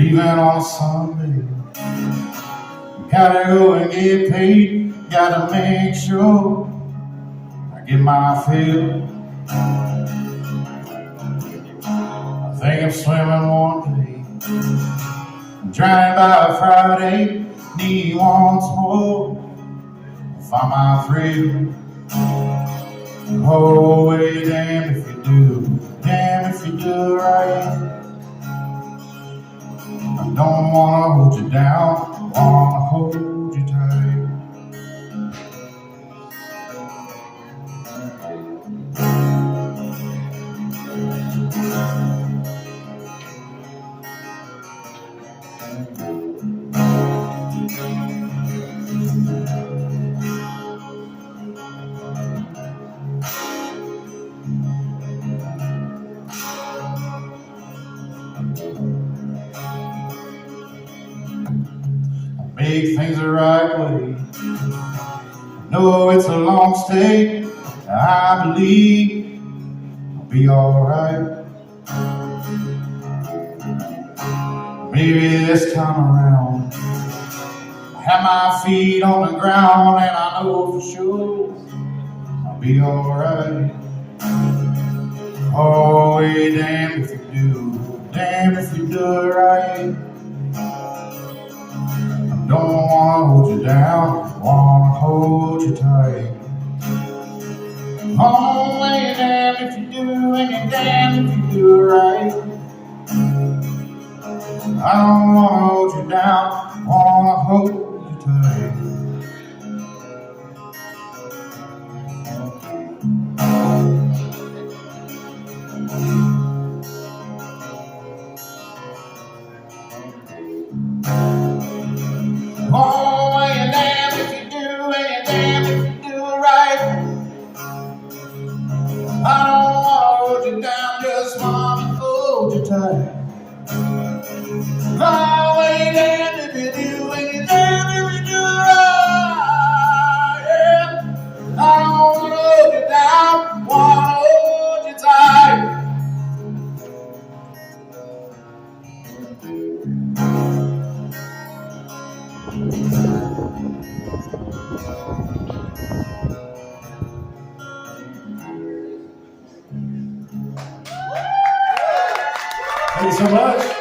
leaving on a Sunday. Gotta go and get paid. Gotta make sure I get my fill. I think I'm swimming one day, I'm drowning by Friday. Need once more to find my freedom. Oh, hey, damn if you do, damn if you do right. I don't wanna hold you down, I wanna hold you tight. Make things the right way. No, it's a long stay. I believe I'll be alright. Maybe this time around I have my feet on the ground, and I know for sure I'll be alright. Oh, hey, damn if you do, damn if you do it right. Don't wanna hold you down, wanna hold you tight. Oh, and damn if you do, and damn if you do it right. I don't wanna hold you down, wanna hold you tight. Oh, and damn if you do, and damn if you do it right. I don't wanna hold you down, just wanna hold you tight. Oh, and damn if you do, and damn if you do it right. Yeah. I don't wanna hold you down, wanna hold you tight. Thank you so much.